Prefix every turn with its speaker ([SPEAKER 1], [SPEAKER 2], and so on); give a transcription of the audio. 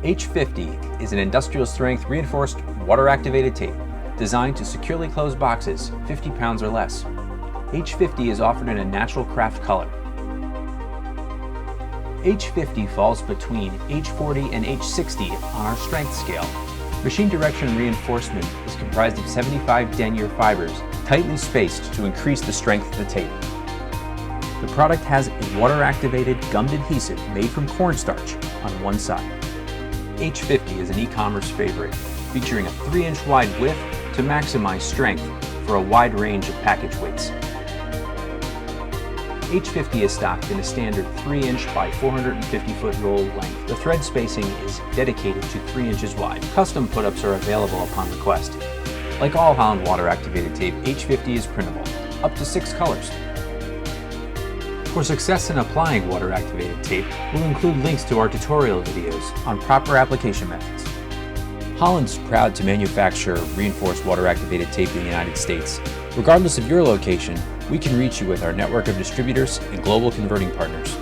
[SPEAKER 1] H-50 is an industrial-strength reinforced water-activated tape designed to securely close boxes 50 pounds or less. H-50 is offered in a natural kraft color. H-50 falls between H-40 and H-60 on our strength scale. Machine direction reinforcement is comprised of 75 denier fibers tightly spaced to increase the strength of the tape. The product has a water-activated gummed adhesive made from cornstarch on one side. H-50 is an e-commerce favorite, featuring a 3-inch wide width to maximize strength for a wide range of package weights. H-50 is stocked in a standard 3-inch by 450-foot roll length. The thread spacing is dedicated to 3 inches wide. Custom put-ups are available upon request. Like all Holland water-activated tape, H-50 is printable, up to 6 colors. For success in applying water-activated tape, we'll include links to our tutorial videos on proper application methods. Holland's proud to manufacture reinforced water-activated tape in the United States. Regardless of your location, we can reach you with our network of distributors and global converting partners.